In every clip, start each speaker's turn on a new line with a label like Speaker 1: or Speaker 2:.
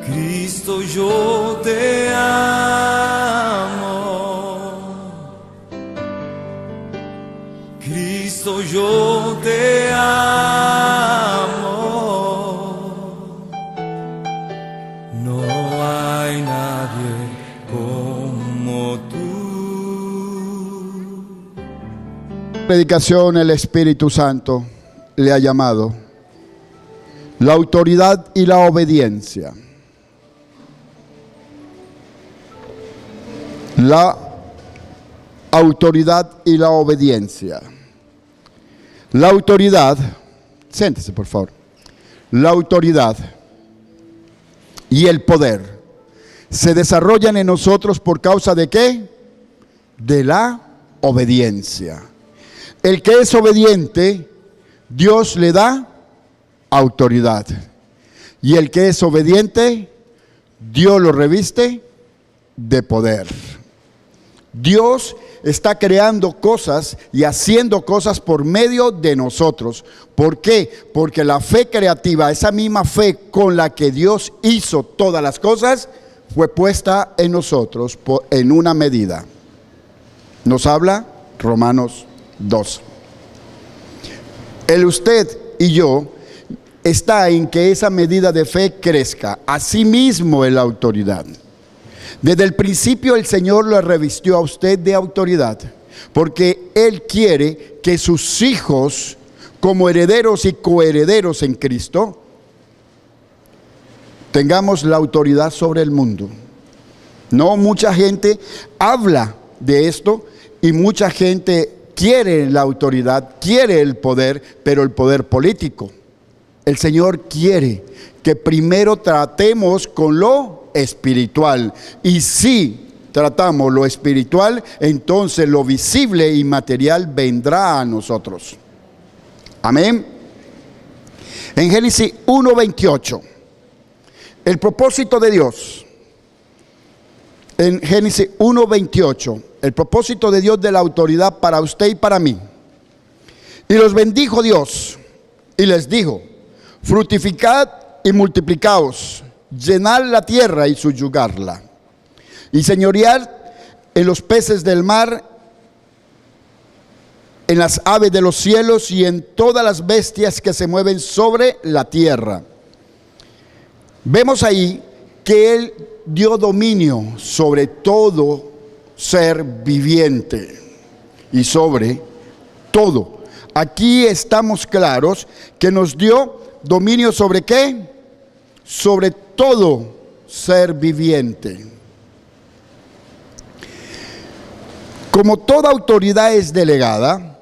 Speaker 1: Cristo, yo te amo. Cristo, yo te amo. No hay nadie como tú.
Speaker 2: Predicación, el Espíritu Santo le ha llamado la autoridad y la obediencia. La autoridad y la obediencia. La autoridad, siéntese por favor. La autoridad y el poder se desarrollan en nosotros por causa de ¿qué? De la obediencia. El que es obediente, Dios le da autoridad. Y el que es obediente, Dios lo reviste de poder. Dios está creando cosas y haciendo cosas por medio de nosotros. ¿Por qué? Porque la fe creativa, esa misma fe con la que Dios hizo todas las cosas, fue puesta en nosotros en una medida. Nos habla Romanos 2. El usted y yo está en que esa medida de fe crezca. Asimismo en la autoridad. Desde el principio el Señor lo revistió a usted de autoridad, porque Él quiere que sus hijos, como herederos y coherederos en Cristo, tengamos la autoridad sobre el mundo. No, mucha gente habla de esto y mucha gente quiere la autoridad, quiere el poder, pero el poder político. El Señor quiere que primero tratemos con lo espiritual. Y si tratamos lo espiritual, entonces lo visible y material vendrá a nosotros. Amén. En Génesis 1:28, el propósito de Dios. En Génesis 1:28, el propósito de Dios de la autoridad para usted y para mí. Y los bendijo Dios y les dijo: fructificad y multiplicaos, llenad la tierra y subyugarla, y señoread en los peces del mar, en las aves de los cielos y en todas las bestias que se mueven sobre la tierra. Vemos ahí que Él dio dominio sobre todo ser viviente y sobre todo. Aquí estamos claros que nos dio dominio sobre ¿qué? Sobre todo ser viviente. Como toda autoridad es delegada,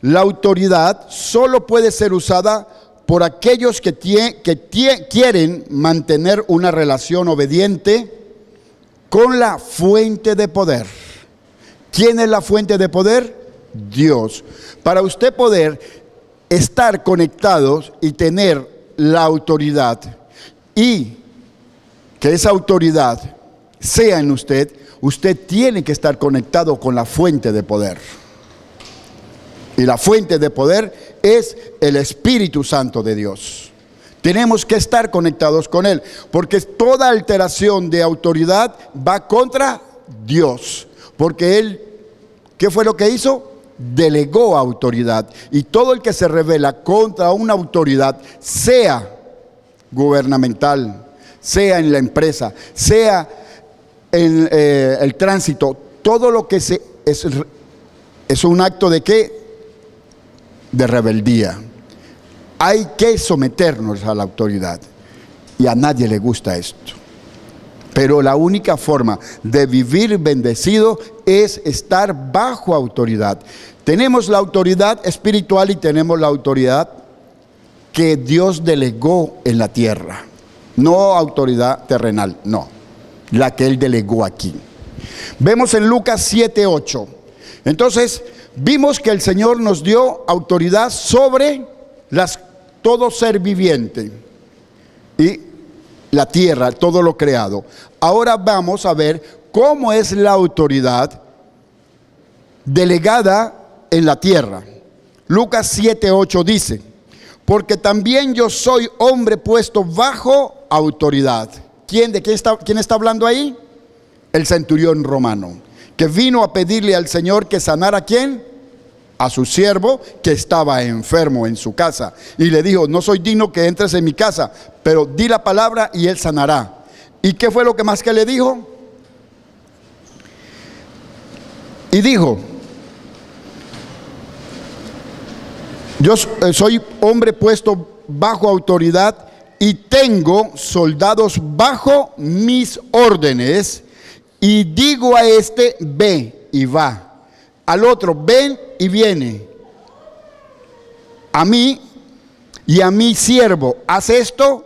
Speaker 2: la autoridad solo puede ser usada por aquellos que quieren mantener una relación obediente con la fuente de poder. ¿Quién es la fuente de poder? Dios. Para usted poder estar conectados y tener la autoridad y que esa autoridad sea en usted, usted tiene que estar conectado con la fuente de poder. Y la fuente de poder es el Espíritu Santo de Dios. Tenemos que estar conectados con Él, porque toda alteración de autoridad va contra Dios. Porque Él, ¿qué fue lo que hizo? Delegó autoridad. Y todo el que se rebela contra una autoridad, sea gubernamental, sea en la empresa, sea en el tránsito, todo lo que es un acto de ¿qué? De rebeldía. Hay que someternos a la autoridad y a nadie le gusta esto, pero la única forma de vivir bendecido es estar bajo autoridad. Tenemos la autoridad espiritual y tenemos la autoridad que Dios delegó en la tierra, no autoridad terrenal, no, la que Él delegó aquí. Vemos en Lucas 7:8. Entonces vimos que el Señor nos dio autoridad sobre todo ser viviente y la tierra, todo lo creado. Ahora vamos a ver cómo es la autoridad delegada en la tierra. Lucas 7:8 dice: porque también yo soy hombre puesto bajo autoridad. ¿Quién está hablando ahí? El centurión romano, que vino a pedirle al Señor que sanara ¿a quién? A su siervo que estaba enfermo en su casa. Y le dijo: no soy digno que entres en mi casa, pero di la palabra y él sanará. ¿Y qué fue lo que más que le dijo? Y dijo: yo soy hombre puesto bajo autoridad y tengo soldados bajo mis órdenes, y digo a este: ve, y va; al otro: ven, y viene; a mí y a mi siervo: haz esto,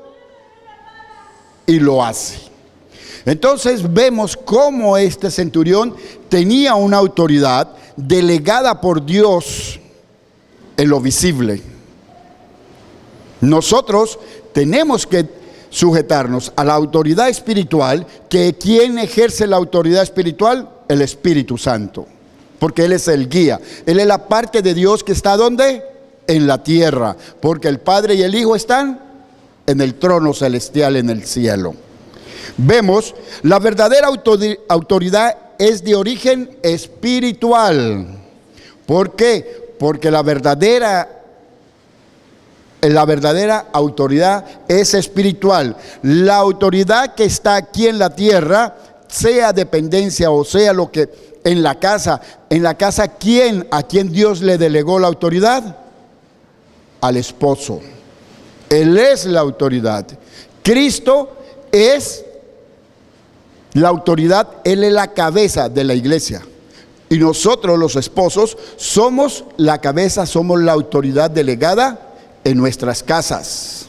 Speaker 2: y lo hace. Entonces vemos cómo este centurión tenía una autoridad delegada por Dios en lo visible. Nosotros tenemos que sujetarnos a la autoridad espiritual. Que ¿quién ejerce la autoridad espiritual? El Espíritu Santo, porque Él es el guía. Él es la parte de Dios que está ¿dónde? En la tierra, porque el Padre y el Hijo están en el trono celestial en el cielo. Vemos, la verdadera autoridad es de origen espiritual. ¿Por qué? Porque la verdadera autoridad es espiritual. La autoridad que está aquí en la tierra, sea dependencia o sea lo que en la casa, ¿a quién Dios le delegó la autoridad? Al esposo. Él es la autoridad. Cristo es la autoridad, Él es la cabeza de la iglesia. Y nosotros los esposos somos la cabeza, somos la autoridad delegada en nuestras casas.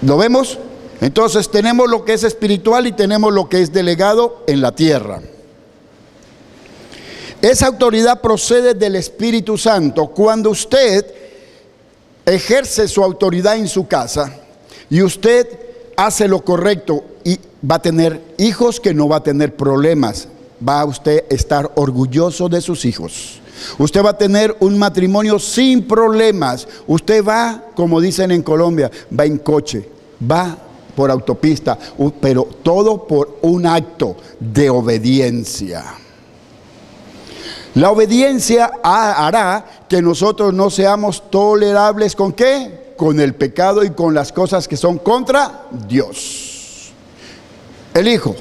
Speaker 2: ¿Lo vemos? Entonces tenemos lo que es espiritual y tenemos lo que es delegado en la tierra. Esa autoridad procede del Espíritu Santo. Cuando usted ejerce su autoridad en su casa y usted hace lo correcto, y va a tener hijos que no va a tener problemas. Va a usted estar orgulloso de sus hijos. Usted va a tener un matrimonio sin problemas. Usted va, como dicen en Colombia, va en coche, va por autopista, pero todo por un acto de obediencia. La obediencia hará que nosotros no seamos tolerables ¿con qué? Con el pecado y con las cosas que son contra Dios. El hijo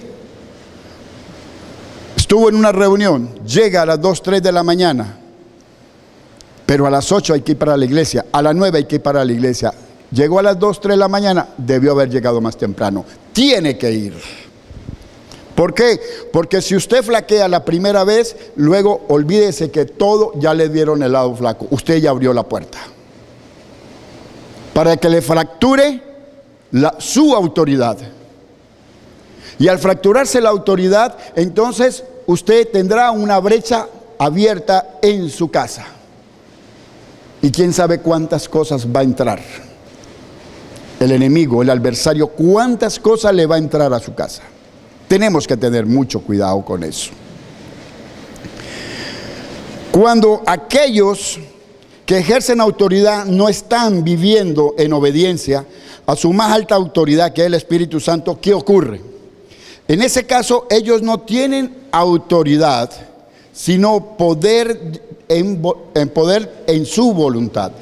Speaker 2: estuvo en una reunión, llega a las 2, 3 de la mañana, pero a las 8 hay que ir para la iglesia, a las 9 hay que ir para la iglesia. Llegó a las 2, 3 de la mañana, debió haber llegado más temprano. Tiene que ir. ¿Por qué? Porque si usted flaquea la primera vez, luego olvídese que todo ya le dieron el lado flaco. Usted ya abrió la puerta para que le fracture su autoridad. Y al fracturarse la autoridad, entonces usted tendrá una brecha abierta en su casa. Y quién sabe cuántas cosas va a entrar. El enemigo, el adversario, cuántas cosas le va a entrar a su casa. Tenemos que tener mucho cuidado con eso. Cuando aquellos que ejercen autoridad no están viviendo en obediencia a su más alta autoridad, que es el Espíritu Santo, ¿qué ocurre? En ese caso, ellos no tienen autoridad, sino poder en su voluntad.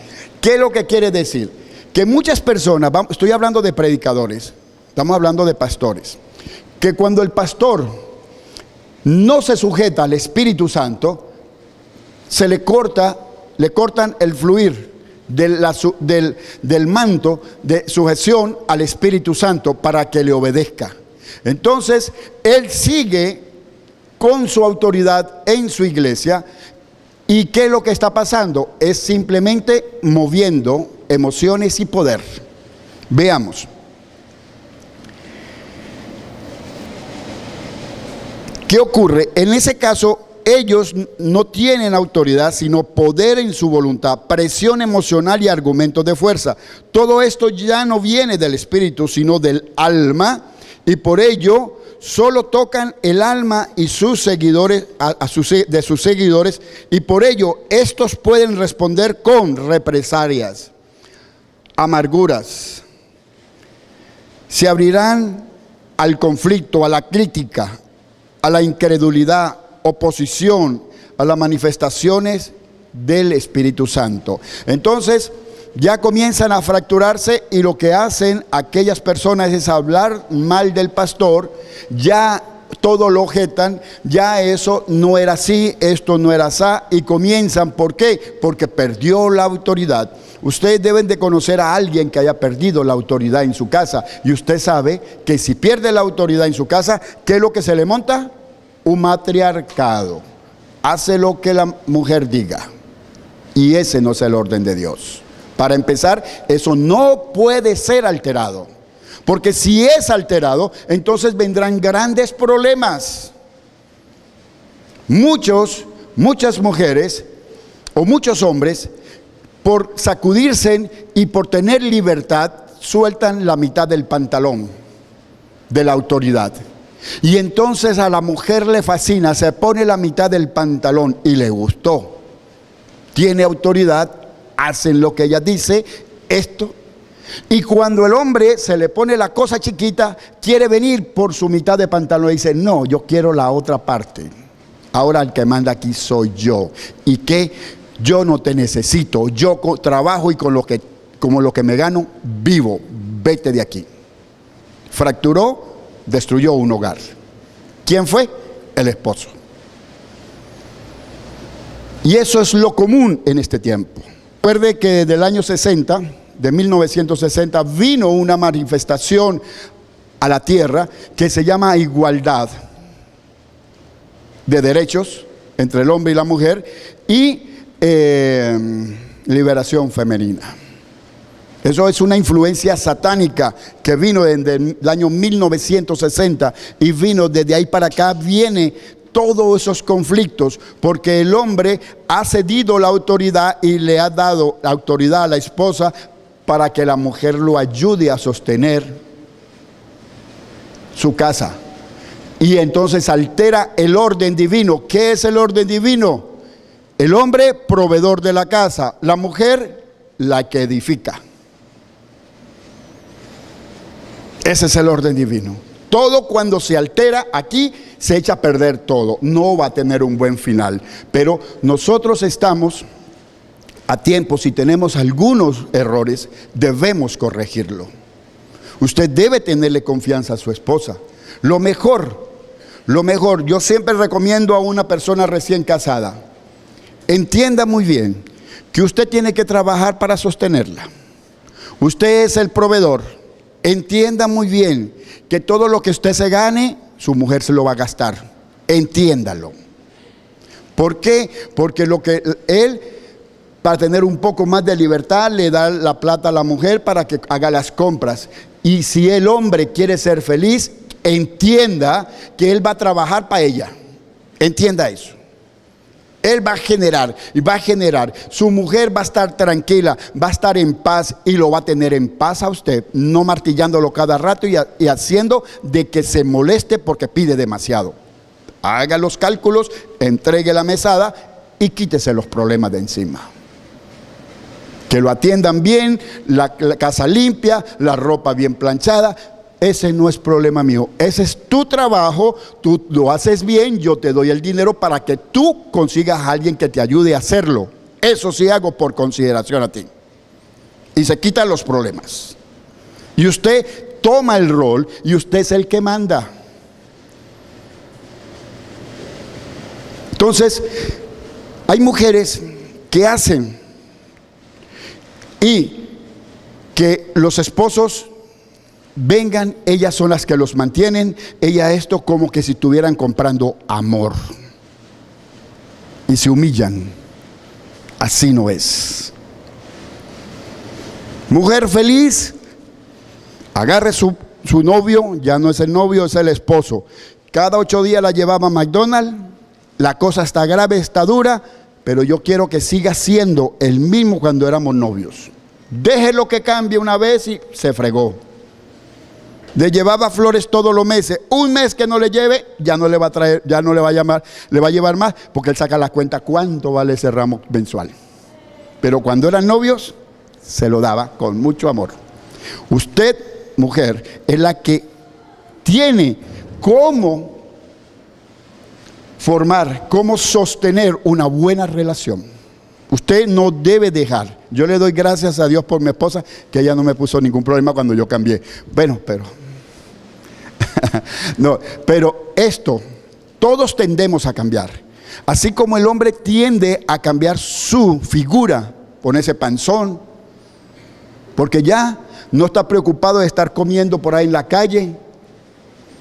Speaker 2: ¿Qué es lo que quiere decir? Que muchas personas, estoy hablando de predicadores, estamos hablando de pastores, que cuando el pastor no se sujeta al Espíritu Santo, se le cortan el fluir del manto de sujeción al Espíritu Santo para que le obedezca. Entonces, él sigue con su autoridad en su iglesia. ¿Y qué es lo que está pasando? Es simplemente moviendo emociones y poder. Veamos. ¿Qué ocurre? En ese caso, ellos no tienen autoridad, sino poder en su voluntad, presión emocional y argumentos de fuerza. Todo esto ya no viene del espíritu, sino del alma, y por ello solo tocan el alma y sus seguidores, de sus seguidores, y por ello estos pueden responder con represalias, amarguras, Se abrirán al conflicto, a la crítica, a la incredulidad, oposición, a las manifestaciones del Espíritu Santo. Entonces, ya comienzan a fracturarse y lo que hacen aquellas personas es hablar mal del pastor, ya todo lo objetan, ya eso no era así, esto no era así, y comienzan, ¿por qué? Porque perdió la autoridad. Ustedes deben de conocer a alguien que haya perdido la autoridad en su casa, y usted sabe que si pierde la autoridad en su casa, ¿qué es lo que se le monta? Un matriarcado. Hace lo que la mujer diga, y ese no es el orden de Dios. Para empezar, eso no puede ser alterado, porque si es alterado, entonces vendrán grandes problemas. Muchas mujeres o muchos hombres, por sacudirse y por tener libertad, sueltan la mitad del pantalón de la autoridad. Y entonces a la mujer le fascina, se pone la mitad del pantalón y le gustó. Tiene autoridad, hacen lo que ella dice, esto. Y cuando el hombre se le pone la cosa chiquita, quiere venir por su mitad de pantalón y dice, no, yo quiero la otra parte. Ahora el que manda aquí soy yo. ¿Y qué? Yo no te necesito, yo trabajo y como lo que me gano, vivo. Vete de aquí. Fracturó, destruyó un hogar. ¿Quién fue? El esposo. Y eso es lo común en este tiempo. Recuerde que del año 60, de 1960, vino una manifestación a la tierra que se llama igualdad de derechos entre el hombre y la mujer y liberación femenina. Eso es una influencia satánica que vino desde el año 1960 y vino desde ahí para acá, viene todos esos conflictos, porque el hombre ha cedido la autoridad y le ha dado la autoridad a la esposa para que la mujer lo ayude a sostener su casa. Y entonces altera el orden divino. ¿Qué es el orden divino? El hombre, proveedor de la casa, la mujer, la que edifica. Ese es el orden divino. Todo cuando se altera aquí, se echa a perder todo. No va a tener un buen final. Pero nosotros estamos a tiempo, si tenemos algunos errores, debemos corregirlo. Usted debe tenerle confianza a su esposa. Lo mejor, yo siempre recomiendo a una persona recién casada, entienda muy bien que usted tiene que trabajar para sostenerla. Usted es el proveedor. Entienda muy bien que todo lo que usted se gane, su mujer se lo va a gastar. Entiéndalo. ¿Por qué? Porque lo que él, para tener un poco más de libertad, le da la plata a la mujer para que haga las compras. Y si el hombre quiere ser feliz, entienda que él va a trabajar para ella. Entienda eso. Él va a generar y va a generar. Su mujer va a estar tranquila, va a estar en paz y lo va a tener en paz a usted, no martillándolo cada rato y haciendo de que se moleste porque pide demasiado. Haga los cálculos, entregue la mesada y quítese los problemas de encima. Que lo atiendan bien, la casa limpia, la ropa bien planchada. Ese no es problema mío, ese es tu trabajo, tú lo haces bien, yo te doy el dinero para que tú consigas a alguien que te ayude a hacerlo. Eso sí hago por consideración a ti. Y se quitan los problemas. Y usted toma el rol y usted es el que manda. Entonces, hay mujeres que hacen y que los esposos vengan, ellas son las que los mantienen, ella esto como que si estuvieran comprando amor. Y se humillan. Así no es. Mujer feliz, agarre su novio, ya no es el novio, es el esposo. Cada 8 días la llevaba a McDonald's, la cosa está grave, está dura, pero yo quiero que siga siendo el mismo cuando éramos novios. Déjelo que cambie una vez y se fregó. Le llevaba flores todos los meses. Un mes que no le lleve, ya no le va a traer, ya no le va a llamar, le va a llevar más, porque él saca la cuenta cuánto vale ese ramo mensual. Pero cuando eran novios, se lo daba con mucho amor. Usted mujer es la que tiene cómo formar, cómo sostener una buena relación. Usted no debe dejar. Yo le doy gracias a Dios por mi esposa, que ella no me puso ningún problema cuando yo cambié. Bueno, pero no, pero esto, todos tendemos a cambiar. Así como el hombre tiende a cambiar su figura, ponerse panzón, porque ya no está preocupado de estar comiendo por ahí en la calle,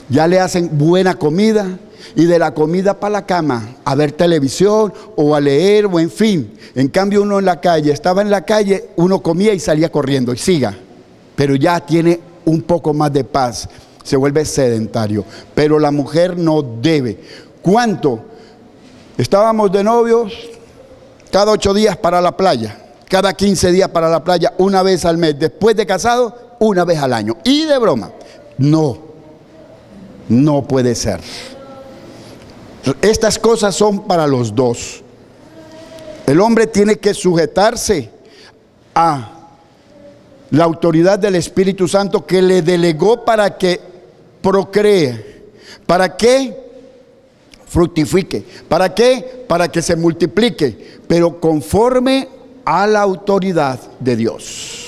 Speaker 2: ya le hacen buena comida, y de la comida para la cama, a ver televisión o a leer o en fin. En cambio uno en la calle, estaba en la calle, uno comía y salía corriendo y siga, pero ya tiene un poco más de paz, se vuelve sedentario. Pero la mujer no debe. ¿Cuánto? Estábamos de novios, cada 8 días para la playa, cada 15 días para la playa, una vez al mes. Después de casado, una vez al año. Y de broma, no puede ser. Estas cosas son para los dos. El hombre tiene que sujetarse a la autoridad del Espíritu Santo que le delegó para que procree, para que fructifique, ¿para qué? Para que se multiplique, pero conforme a la autoridad de Dios.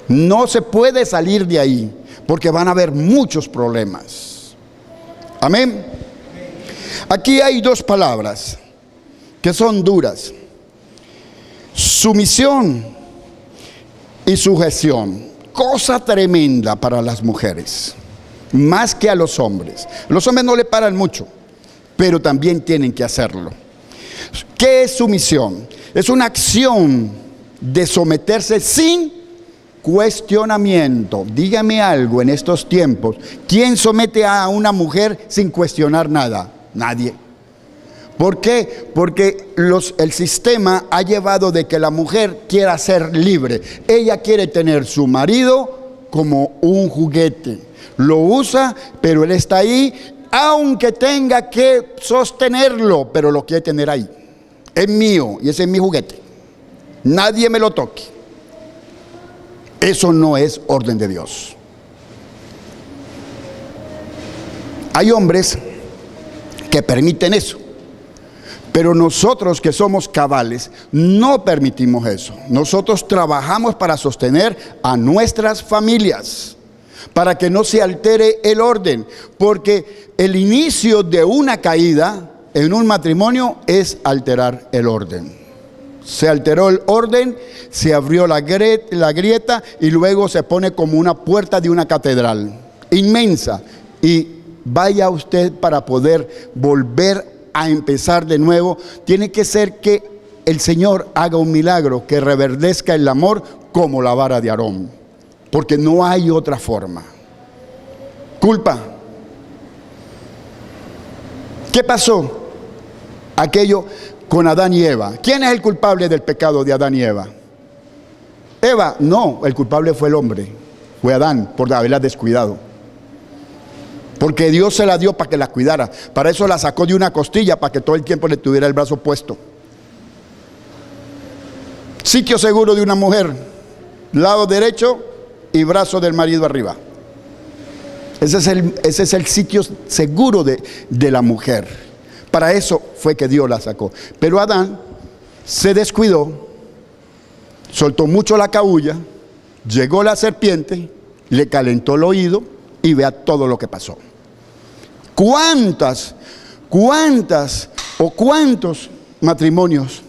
Speaker 2: No se puede salir de ahí, porque van a haber muchos problemas. Amén. Aquí hay 2 palabras que son duras: sumisión y sujeción. Cosa tremenda para las mujeres, más que a los hombres. Los hombres no le paran mucho, pero también tienen que hacerlo. ¿Qué es sumisión? Es una acción de someterse sin cuestionamiento. Dígame algo en estos tiempos. ¿Quién somete a una mujer sin cuestionar nada? Nadie. ¿Por qué? Porque el sistema ha llevado de que la mujer quiera ser libre. Ella quiere tener su marido como un juguete. Lo usa, pero él está ahí, aunque tenga que sostenerlo, pero lo quiere tener ahí. Es mío y ese es mi juguete. Nadie me lo toque. Eso no es orden de Dios. Hay hombres que permiten eso, pero nosotros que somos cabales no permitimos eso. Nosotros trabajamos para sostener a nuestras familias, para que no se altere el orden, porque el inicio de una caída en un matrimonio es alterar el orden. Se alteró el orden, se abrió la grieta y luego se pone como una puerta de una catedral inmensa. Y vaya usted, para poder volver a empezar de nuevo, tiene que ser que el Señor haga un milagro, que reverdezca el amor como la vara de Aarón, porque no hay otra forma. Culpa. ¿Qué pasó? Aquello con Adán y Eva. ¿Quién es el culpable del pecado de Adán y Eva? Eva. No, el culpable fue el hombre, fue Adán, por haberla descuidado. Porque Dios se la dio para que la cuidara. Para eso la sacó de una costilla, para que todo el tiempo le tuviera el brazo puesto. Sitio seguro de una mujer, lado derecho y brazo del marido arriba. Ese es el sitio seguro de la mujer. Para eso fue que Dios la sacó. Pero Adán se descuidó, soltó mucho la cabulla, llegó la serpiente, le calentó el oído y vea todo lo que pasó. ¿Cuántos matrimonios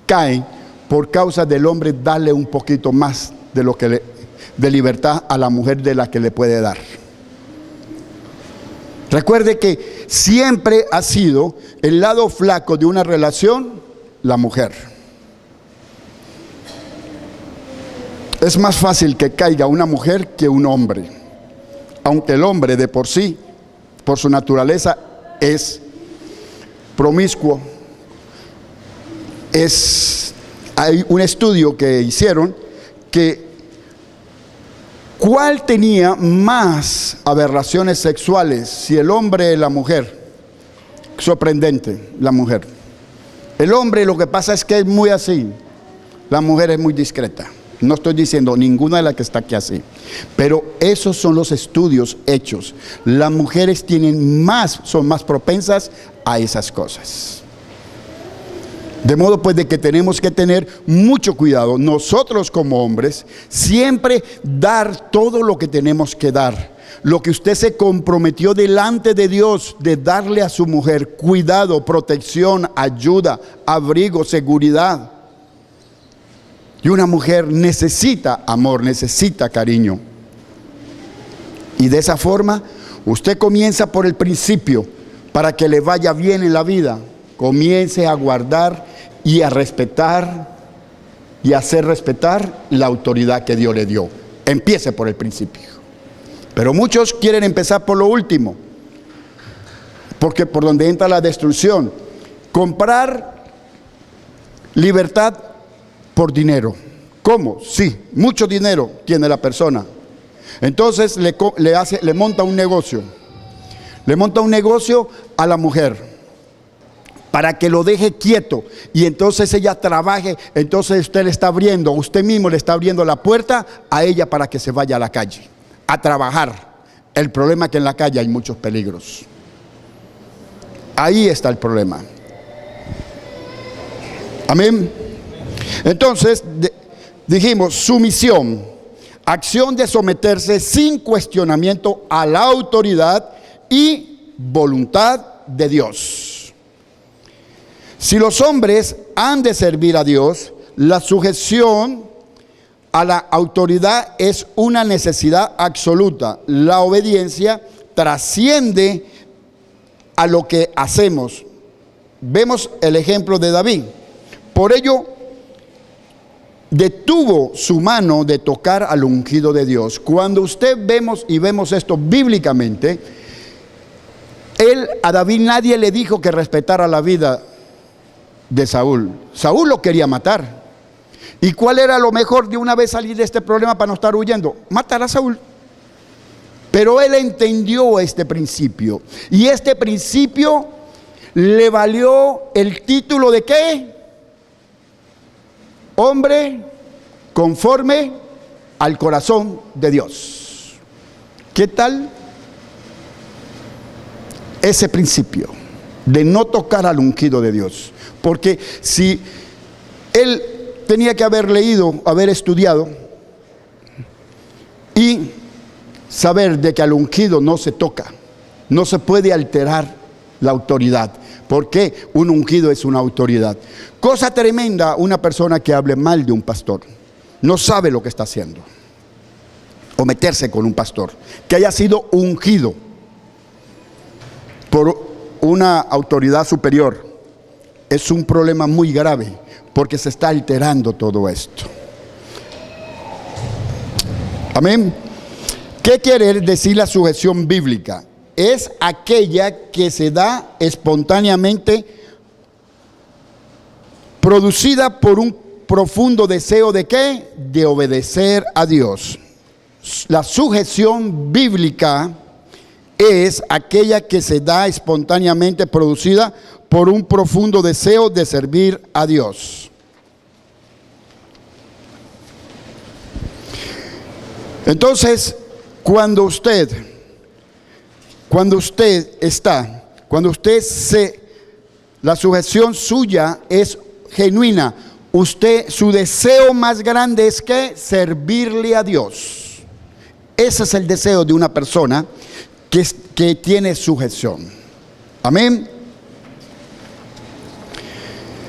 Speaker 2: caen por causa del hombre darle un poquito más de lo que de libertad a la mujer de la que le puede dar? Recuerde que siempre ha sido el lado flaco de una relación la mujer. Es más fácil que caiga una mujer que un hombre, aunque el hombre de por sí, por su naturaleza, es promiscuo. Hay un estudio que hicieron que ¿cuál tenía más aberraciones sexuales, si el hombre o la mujer? Sorprendente, la mujer. El hombre, lo que pasa es que es muy así, la mujer es muy discreta. No estoy diciendo ninguna de las que está aquí así. Pero esos son los estudios hechos. Las mujeres son más propensas a esas cosas. De modo pues de que tenemos que tener mucho cuidado. Nosotros como hombres, siempre dar todo lo que tenemos que dar. Lo que usted se comprometió delante de Dios de darle a su mujer: cuidado, protección, ayuda, abrigo, seguridad. Y una mujer necesita amor, necesita cariño. Y de esa forma, usted comienza por el principio para que le vaya bien en la vida. Comience a guardar y a respetar y a hacer respetar la autoridad que Dios le dio. Empiece por el principio. Pero muchos quieren empezar por lo último, porque por donde entra la destrucción. Comprar libertad por dinero. ¿Cómo? Sí, mucho dinero tiene la persona. Entonces le monta un negocio. Le monta un negocio a la mujer para que lo deje quieto, y entonces ella trabaje. Entonces usted usted mismo le está abriendo la puerta a ella para que se vaya a la calle a trabajar. El problema es que en la calle hay muchos peligros. Ahí está el problema. Amén. Entonces dijimos: sumisión, acción de someterse sin cuestionamiento a la autoridad y voluntad de Dios. Si los hombres han de servir a Dios, la sujeción a la autoridad es una necesidad absoluta. La obediencia trasciende a lo que hacemos. Vemos el ejemplo de David. Por ello, detuvo su mano de tocar al ungido de Dios. Cuando vemos esto bíblicamente, a David nadie le dijo que respetara la vida de Saúl. Saúl lo quería matar. ¿Y cuál era lo mejor de una vez salir de este problema para no estar huyendo? Matar a Saúl. Pero él entendió este principio. Y este principio le valió el título de ¿qué? Hombre conforme al corazón de Dios. ¿Qué tal ese principio de no tocar al ungido de Dios? Porque si él tenía que haber leído, haber estudiado y saber de que al ungido no se toca, no se puede alterar la autoridad, porque un ungido es una autoridad. Cosa tremenda una persona que hable mal de un pastor. No sabe lo que está haciendo. O meterse con un pastor que haya sido ungido por una autoridad superior. Es un problema muy grave, porque se está alterando todo esto. Amén. ¿Qué quiere decir la sujeción bíblica? Es aquella que se da espontáneamente, producida por un profundo deseo de ¿qué? De obedecer a Dios. La sujeción bíblica es aquella que se da espontáneamente, producida por un profundo deseo de servir a Dios. Entonces, la sujeción suya es genuina. Su deseo más grande es que servirle a Dios. Ese es el deseo de una persona que tiene sujeción. Amén.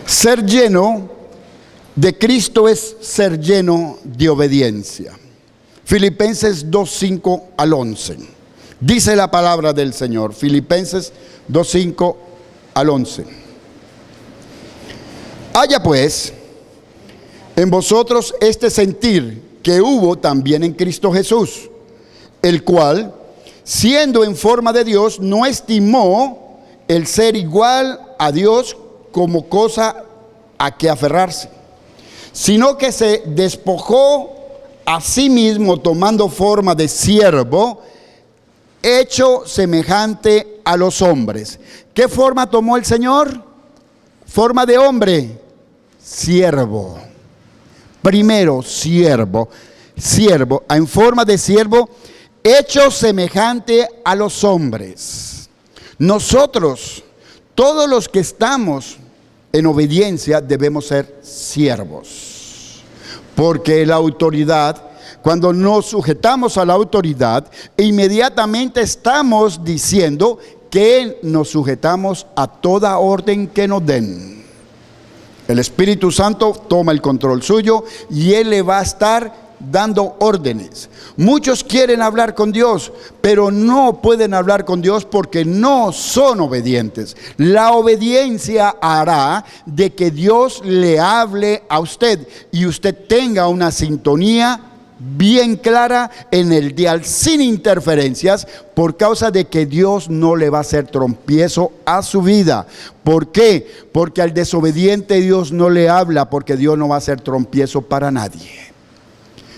Speaker 2: Ser lleno de Cristo es ser lleno de obediencia. Filipenses 2:5 al 11. Dice la palabra del Señor. Filipenses 2:5 al 11. Haya pues en vosotros este sentir que hubo también en Cristo Jesús, el cual, siendo en forma de Dios, no estimó el ser igual a Dios como cosa a que aferrarse, sino que se despojó a sí mismo, tomando forma de siervo, hecho semejante a los hombres. ¿Qué forma tomó el Señor? Forma de hombre, siervo. Primero, siervo, en forma de siervo, hecho semejante a los hombres. Nosotros, todos los que estamos en obediencia, debemos ser siervos. Porque la autoridad, cuando nos sujetamos a la autoridad, inmediatamente estamos diciendo que nos sujetamos a toda orden que nos den. El Espíritu Santo toma el control suyo y Él le va a estar dando órdenes. Muchos quieren hablar con Dios, pero no pueden hablar con Dios porque no son obedientes. La obediencia hará de que Dios le hable a usted y usted tenga una sintonía bien clara en el dial, sin interferencias, por causa de que Dios no le va a hacer tropiezo a su vida. ¿Por qué? Porque al desobediente Dios no le habla, porque Dios no va a hacer tropiezo para nadie.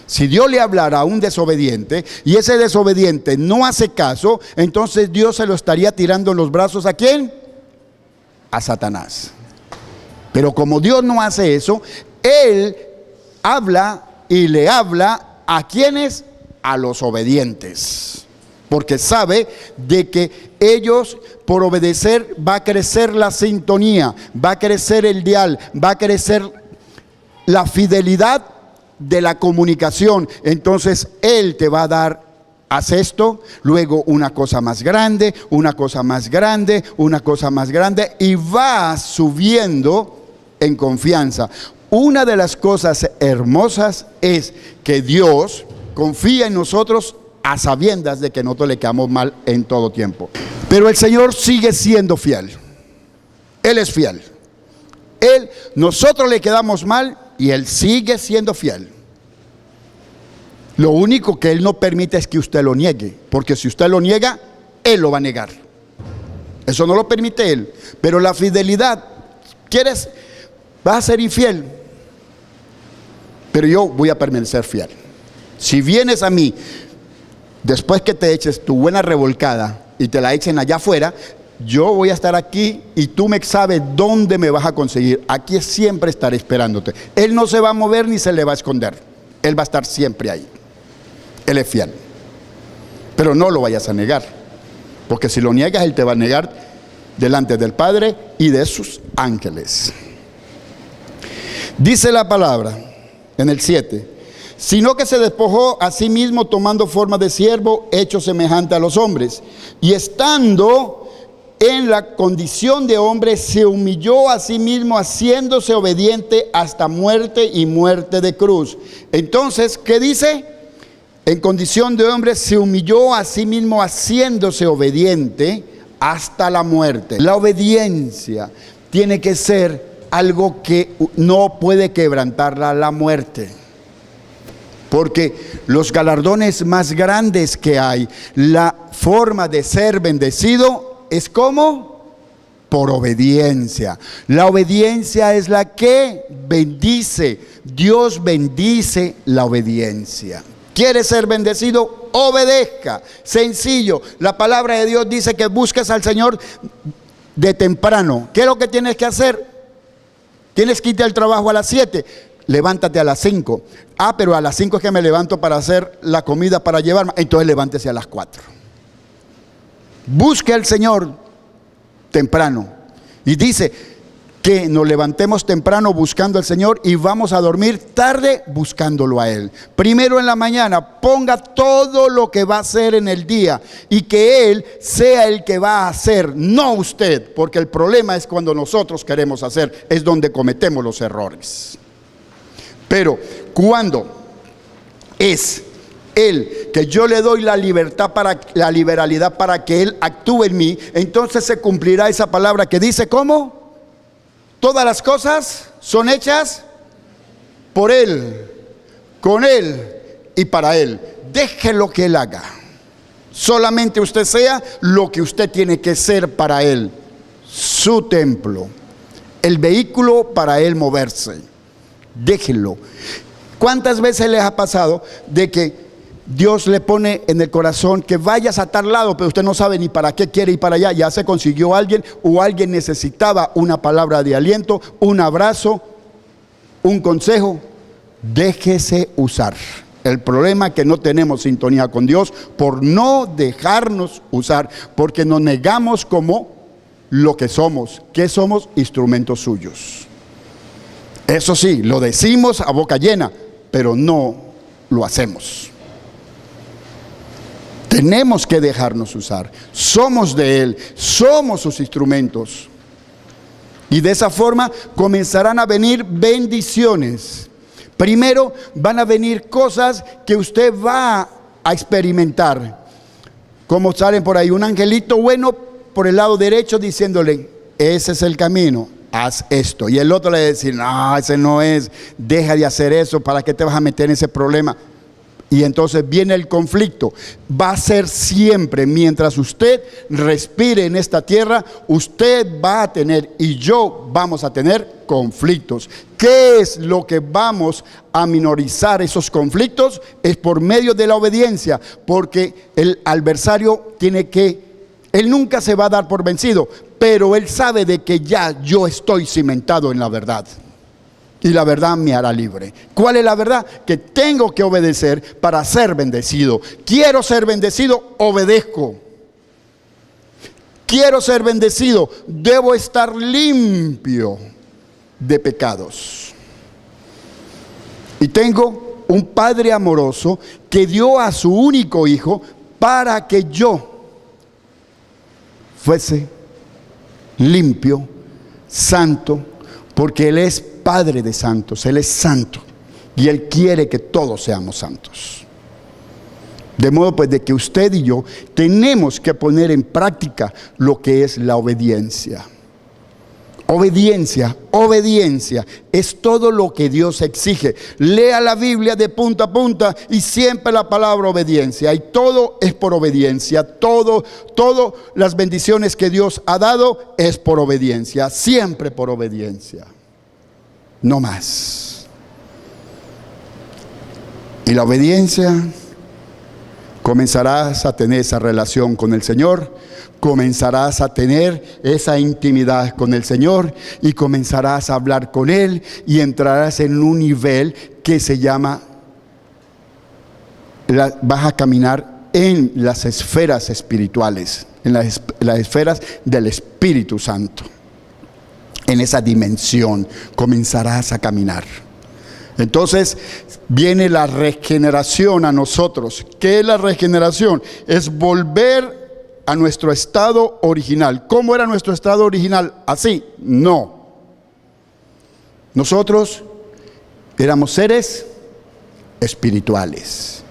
Speaker 2: Si Dios le hablara a un desobediente y ese desobediente no hace caso, entonces Dios se lo estaría tirando en los brazos ¿a quién? A Satanás. Pero como Dios no hace eso, Él habla y le habla ¿a quiénes? A los obedientes. Porque sabe de que ellos, por obedecer, va a crecer la sintonía, va a crecer el dial, va a crecer la fidelidad de la comunicación. Entonces Él te va a dar, haz esto, luego una cosa más grande, una cosa más grande, una cosa más grande, y va subiendo en confianza. Una de las cosas hermosas es que Dios confía en nosotros a sabiendas de que nosotros le quedamos mal en todo tiempo. Pero el Señor sigue siendo fiel. Él es fiel. Nosotros le quedamos mal y Él sigue siendo fiel. Lo único que Él no permite es que usted lo niegue, porque si usted lo niega, Él lo va a negar. Eso no lo permite Él. Pero la fidelidad, vas a ser infiel, pero yo voy a permanecer fiel. Si vienes a mí después que te eches tu buena revolcada y te la echen allá afuera, yo voy a estar aquí y tú me sabes dónde me vas a conseguir. Aquí siempre estaré esperándote. Él no se va a mover ni se le va a esconder. Él va a estar siempre ahí. Él es fiel. Pero no lo vayas a negar, porque si lo niegas, Él te va a negar delante del Padre y de sus ángeles. Dice la palabra en el 7, sino que se despojó a sí mismo tomando forma de siervo, hecho semejante a los hombres, y estando en la condición de hombre, se humilló a sí mismo, haciéndose obediente hasta muerte y muerte de cruz. Entonces, ¿qué dice? En condición de hombre se humilló a sí mismo, haciéndose obediente hasta la muerte. La obediencia tiene que ser algo que no puede quebrantarla, la muerte. Porque los galardones más grandes que hay, la forma de ser bendecido es como por obediencia. La obediencia es la que bendice. Dios bendice la obediencia. ¿Quieres ser bendecido? Obedezca. Sencillo. La palabra de Dios dice que busques al Señor de temprano. ¿Qué es lo que tienes que hacer? Tienes que irte al trabajo a las 7. Levántate a las 5. Pero a las 5 es que me levanto para hacer la comida para llevarme. Entonces levántese a las 4. Busque al Señor temprano. Y dice que nos levantemos temprano buscando al Señor y vamos a dormir tarde buscándolo a Él. Primero en la mañana, ponga todo lo que va a hacer en el día y que Él sea el que va a hacer, no usted, porque el problema es cuando nosotros queremos hacer, es donde cometemos los errores. Pero cuando es Él que yo le doy la libertad, la liberalidad para que Él actúe en mí, entonces se cumplirá esa palabra que dice ¿cómo? Todas las cosas son hechas por Él, con Él y para Él. Deje lo que Él haga. Solamente usted sea lo que usted tiene que ser para Él. Su templo, el vehículo para Él moverse. Déjelo. ¿Cuántas veces les ha pasado de que Dios le pone en el corazón que vayas a tal lado, pero usted no sabe ni para qué quiere ir para allá? Ya se consiguió alguien o alguien necesitaba una palabra de aliento, un abrazo, un consejo. déjese usar. El problema es que no tenemos sintonía con Dios por no dejarnos usar, porque nos negamos como lo que somos, que somos instrumentos suyos. Eso sí, lo decimos a boca llena, pero no lo hacemos. Tenemos que dejarnos usar. Somos de Él, somos sus instrumentos. Y de esa forma comenzarán a venir bendiciones. Primero van a venir cosas que usted va a experimentar. Como salen por ahí, un angelito bueno por el lado derecho diciéndole, ese es el camino, haz esto. Y el otro le va a decir, no, ese no es, deja de hacer eso, ¿para qué te vas a meter en ese problema? Y entonces viene el conflicto. Va a ser siempre, mientras usted respire en esta tierra, usted va a tener y yo vamos a tener conflictos. ¿Qué es lo que vamos a minorizar esos conflictos? Es por medio de la obediencia, porque el adversario él nunca se va a dar por vencido, pero él sabe de que ya yo estoy cimentado en la verdad. Y la verdad me hará libre. ¿Cuál es la verdad? Que tengo que obedecer para ser bendecido. Quiero ser bendecido, obedezco. Quiero ser bendecido, debo estar limpio de pecados. Y tengo un Padre amoroso que dio a su único Hijo para que yo fuese limpio, santo, porque Él es Padre de santos, Él es santo y Él quiere que todos seamos santos. De modo pues de que usted y yo tenemos que poner en práctica lo que es la obediencia. Obediencia, obediencia es todo lo que Dios exige. Lea la Biblia de punta a punta y siempre la palabra obediencia. Y todo es por obediencia. Todo las bendiciones que Dios ha dado es por obediencia. Siempre por obediencia. No más. Y la obediencia, comenzarás a tener esa relación con el Señor, comenzarás a tener esa intimidad con el Señor y comenzarás a hablar con Él y entrarás en un nivel que se llama, vas a caminar en las esferas espirituales, en las esferas del Espíritu Santo. En esa dimensión comenzarás a caminar. Entonces viene la regeneración a nosotros. ¿Qué es la regeneración? Es volver a nuestro estado original. ¿Cómo era nuestro estado original? ¿Así? No. Nosotros éramos seres espirituales.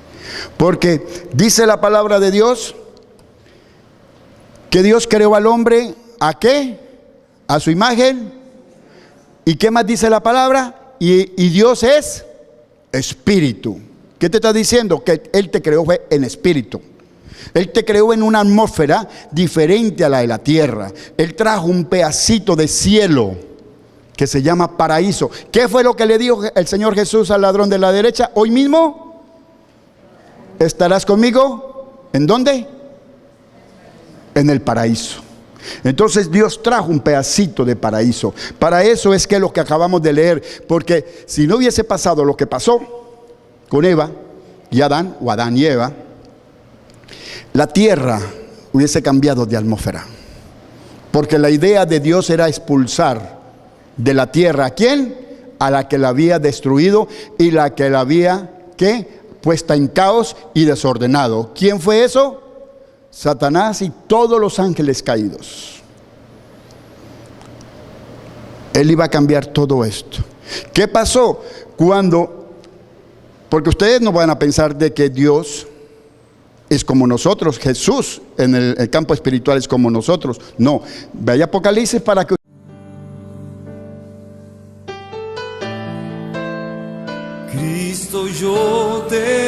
Speaker 2: Porque dice la palabra de Dios que Dios creó al hombre ¿a qué? A su imagen. ¿Y qué más dice la palabra? Y Dios es espíritu. ¿Qué te está diciendo? Que Él te creó en espíritu. Él te creó en una atmósfera diferente a la de la tierra. Él trajo un pedacito de cielo que se llama paraíso. ¿Qué fue lo que le dijo el Señor Jesús al ladrón de la derecha? Hoy mismo estarás conmigo. ¿En dónde? En el paraíso. Entonces Dios trajo un pedacito de paraíso. Para eso es que lo que acabamos de leer, porque si no hubiese pasado lo que pasó con Eva y Adán, o Adán y Eva, la tierra hubiese cambiado de atmósfera. Porque la idea de Dios era expulsar de la tierra ¿a quién? A la que la había destruido y la que la había ¿qué? Puesta en caos y desordenado. ¿Quién fue eso? Satanás y todos los ángeles caídos. Él iba a cambiar todo esto. ¿Qué pasó? Porque ustedes no van a pensar de que Dios es como nosotros, Jesús en el campo espiritual es como nosotros. No, vaya Apocalipsis para que
Speaker 1: Cristo, yo te